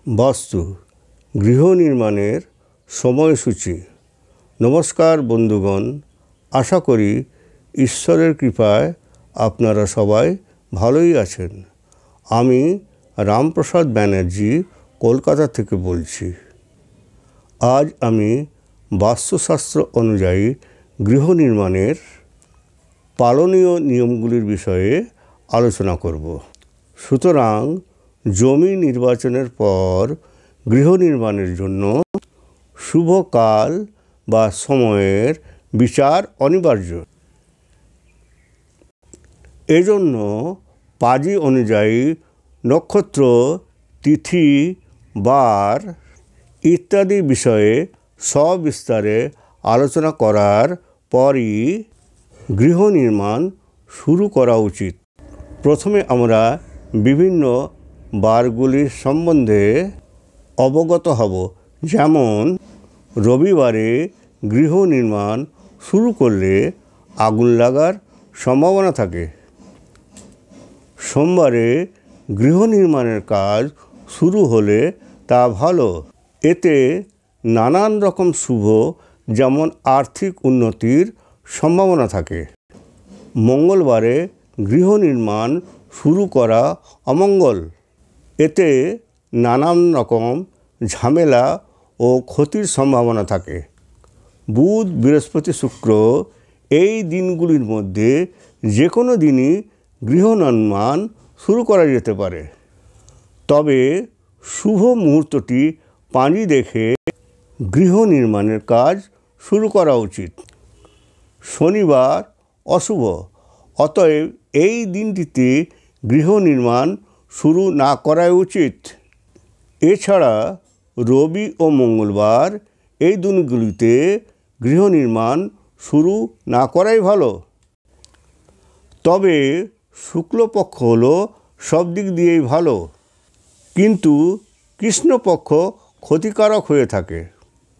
বাস্তু গৃহ নির্মাণের সময়সূচি। নমস্কার বন্ধুগণ, আশা করি ঈশ্বরের কৃপায় আপনারা সবাই ভালোই আছেন। আমি রামপ্রসাদ ব্যানার্জি কলকাতা থেকে বলছি। আজ আমি বাস্তুশাস্ত্র অনুযায়ী গৃহ নির্মাণের পালনীয় নিয়মগুলির বিষয়ে আলোচনা করব। সুতরাং জমি নির্বাচনের পর গৃহ নির্মাণের জন্য শুভ কাল বা সময়ের বিচার অনিবার্য। এজন্য পাঁজি অনুযায়ী নক্ষত্র, তিথি, বার ইত্যাদি বিষয়ে সবিস্তারে আলোচনা করার পরই গৃহ নির্মাণ শুরু করা উচিত। প্রথমে আমরা বিভিন্ন বারগুলির সম্বন্ধে অবগত হব। যেমন রবিবারে গৃহ নির্মাণ শুরু করলে আগুন লাগার সম্ভাবনা থাকে। সোমবারে গৃহ নির্মাণের কাজ শুরু হলে তা ভালো, এতে নানান রকম শুভ যেমন আর্থিক উন্নতির সম্ভাবনা থাকে। মঙ্গলবারে গৃহ নির্মাণ শুরু করা অমঙ্গল, এতে নানান রকম ঝামেলা ও ক্ষতির সম্ভাবনা থাকে। বুধ, বৃহস্পতি, শুক্র এই দিনগুলির মধ্যে যে কোনো দিনই গৃহ নির্মাণ শুরু করা যেতে পারে, তবে শুভ মুহূর্তটি পাঁজি দেখে গৃহ নির্মাণের কাজ শুরু করা উচিত। শনিবার অশুভ, অতএব এই দিনটিতে গৃহ নির্মাণ শুরু না করাই উচিত। এছাড়া রবি ও মঙ্গলবার এই দিনগুলিতে গৃহ নির্মাণ শুরু না করাই ভালো। তবে শুক্লপক্ষ হলো সব দিক দিয়েই ভালো, কিন্তু কৃষ্ণপক্ষ ক্ষতিকারক হয়ে থাকে।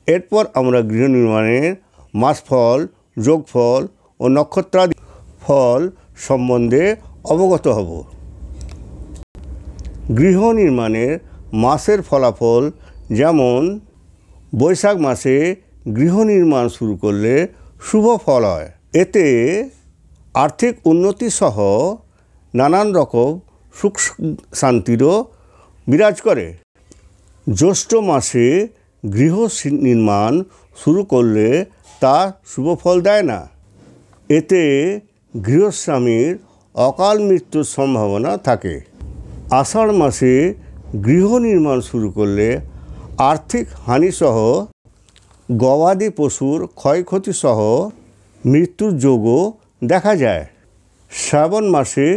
এরপর আমরা গৃহ নির্মাণের মাসফল, যোগফল ও নক্ষত্রাদি ফল সম্বন্ধে অবগত হব। গৃহ নির্মাণের মাসের ফলাফল যেমন বৈশাখ মাসে গৃহ নির্মাণ শুরু করলে শুভ ফল হয়, এতে আর্থিক উন্নতি সহ নানান রকম সুখ শান্তিরও বিরাজ করে। জ্যৈষ্ঠ মাসে গৃহ নির্মাণ শুরু করলে তা শুভ ফল দেয় না, এতে গৃহস্বামীর অকাল মৃত্যুর সম্ভাবনা থাকে। আষাঢ় মাসে গৃহ নির্মাণ শুরু করলে আর্থিক হানিসহ গবাদি পশুর ক্ষয়ক্ষতি সহ মৃত্যুর যোগও দেখা যায়। শ্রাবণ মাসে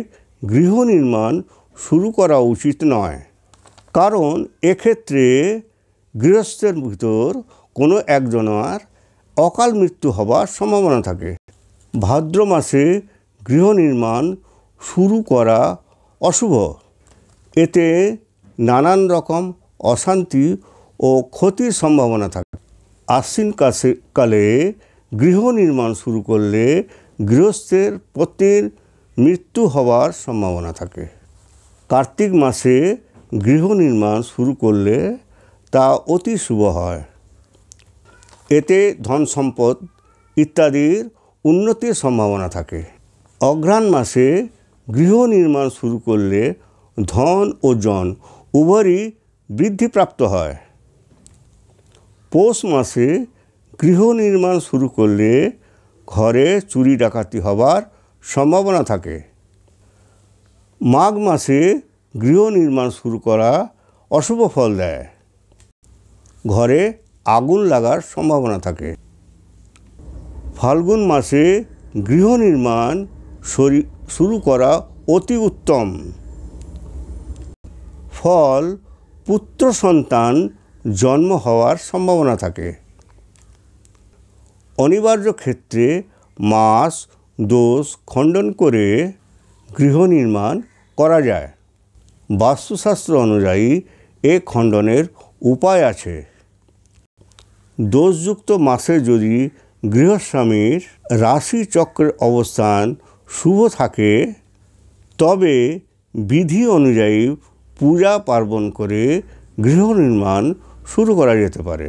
গৃহ নির্মাণ শুরু করা উচিত নয়, কারণ এক্ষেত্রে গৃহস্থের ভিতর কোনো একজনের অকাল মৃত্যু হবার সম্ভাবনা থাকে। ভাদ্র মাসে গৃহ নির্মাণ শুরু করা অশুভ, এতে নানান রকম অশান্তি ও ক্ষতির সম্ভাবনা থাকে। আশ্বিন কালে গৃহ নির্মাণ শুরু করলে গৃহস্থের পত্নীর মৃত্যু হওয়ার সম্ভাবনা থাকে। কার্তিক মাসে গৃহ নির্মাণ শুরু করলে তা অতি শুভ হয়, এতে ধন সম্পদ ইত্যাদির উন্নতির সম্ভাবনা থাকে। অঘ্রাণ মাসে গৃহ নির্মাণ শুরু করলে ধন ও জন উভয়ই বৃদ্ধিপ্রাপ্ত হয়। পৌষ মাসে গৃহ নির্মাণ শুরু করলে ঘরে চুরি ডাকাতি হবার সম্ভাবনা থাকে। মাঘ মাসে গৃহ নির্মাণ শুরু করা অশুভ ফল দেয়, ঘরে আগুন লাগার সম্ভাবনা থাকে। ফাল্গুন মাসে গৃহ নির্মাণ শুরু করা অতি উত্তম। ফল পুত্র সন্তান জন্ম হওয়ার সম্ভাবনা থাকে। অনিবার্য ক্ষেত্রে মাস দোষ খণ্ডন করে গৃহ নির্মাণ করা যায়। বাস্তুশাস্ত্র অনুযায়ী এ খণ্ডনের উপায় আছে। দোষযুক্ত মাসে যদি গৃহস্বামীর রাশি চক্রের অবস্থান শুভ থাকে, তবে বিধি অনুযায়ী পূজা পার্বণ করে গৃহ নির্মাণ শুরু করা যেতে পারে।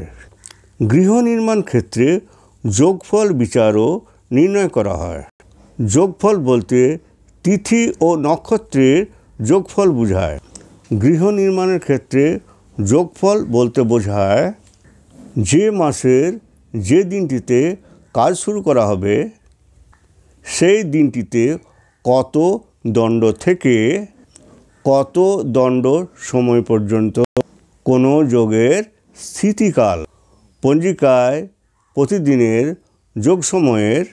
গৃহ নির্মাণ ক্ষেত্রে যোগফল বিচারও নির্ণয় করা হয়। যোগফল বলতে তিথি ও নক্ষত্রের যোগফল বোঝায়। গৃহ নির্মাণের ক্ষেত্রে যোগফল বলতে বোঝায় যে মাসের যে দিনটিতে কাজ শুরু করা হবে সেই দিনটিতে কত দণ্ড থেকে কত দণ্ড সময় পর্যন্ত কোনো যোগের স্থিতিকাল। পঞ্জিকায় প্রতিদিনের যোগ সময়ের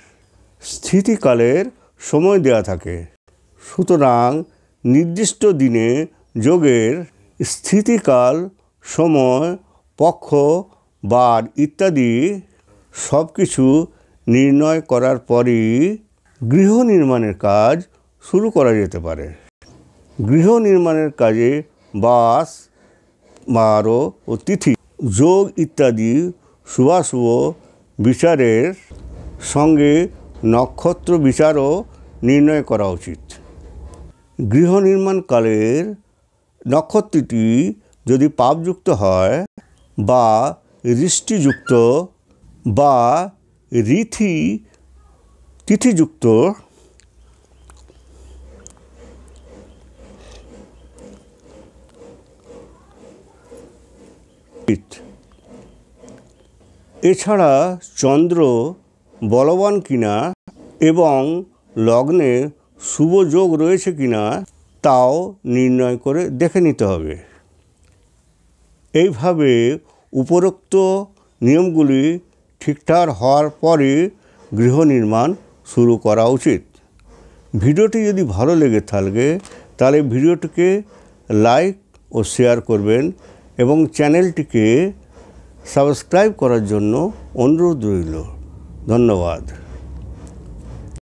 স্থিতিকালের সময় দেওয়া থাকে। সুতরাং নির্দিষ্ট দিনে যোগের স্থিতিকাল, সময়, পক্ষ, বার ইত্যাদি সব কিছু নির্ণয় করার পরই গৃহ নির্মাণের কাজ শুরু করা যেতে পারে। গৃহ নির্মাণের কাজে বাস, বার ও তিথি, যোগ ইত্যাদি শুভাশুভ বিচারের সঙ্গে নক্ষত্র বিচারও নির্ণয় করা উচিত। গৃহ নির্মাণকালের নক্ষত্রটি যদি পাপযুক্ত হয় বা ঋষ্টিযুক্ত বা তিথিযুক্ত এছাড়া চন্দ্র বলবান কিনা এবং লগ্নে শুভ যোগ রয়েছে কিনা তাও নির্ণয় করে দেখে নিতে হবে। এইভাবে উপরোক্ত নিয়মগুলি ঠিকঠাক হওয়ার পরে গৃহ নির্মাণ শুরু করা উচিত। ভিডিওটি যদি ভালো লেগে থাকে তাহলে ভিডিওটিকে লাইক ও শেয়ার করবেন এবং চ্যানেলটিকে সাবস্ক্রাইব করার জন্য অনুরোধ রইল। ধন্যবাদ।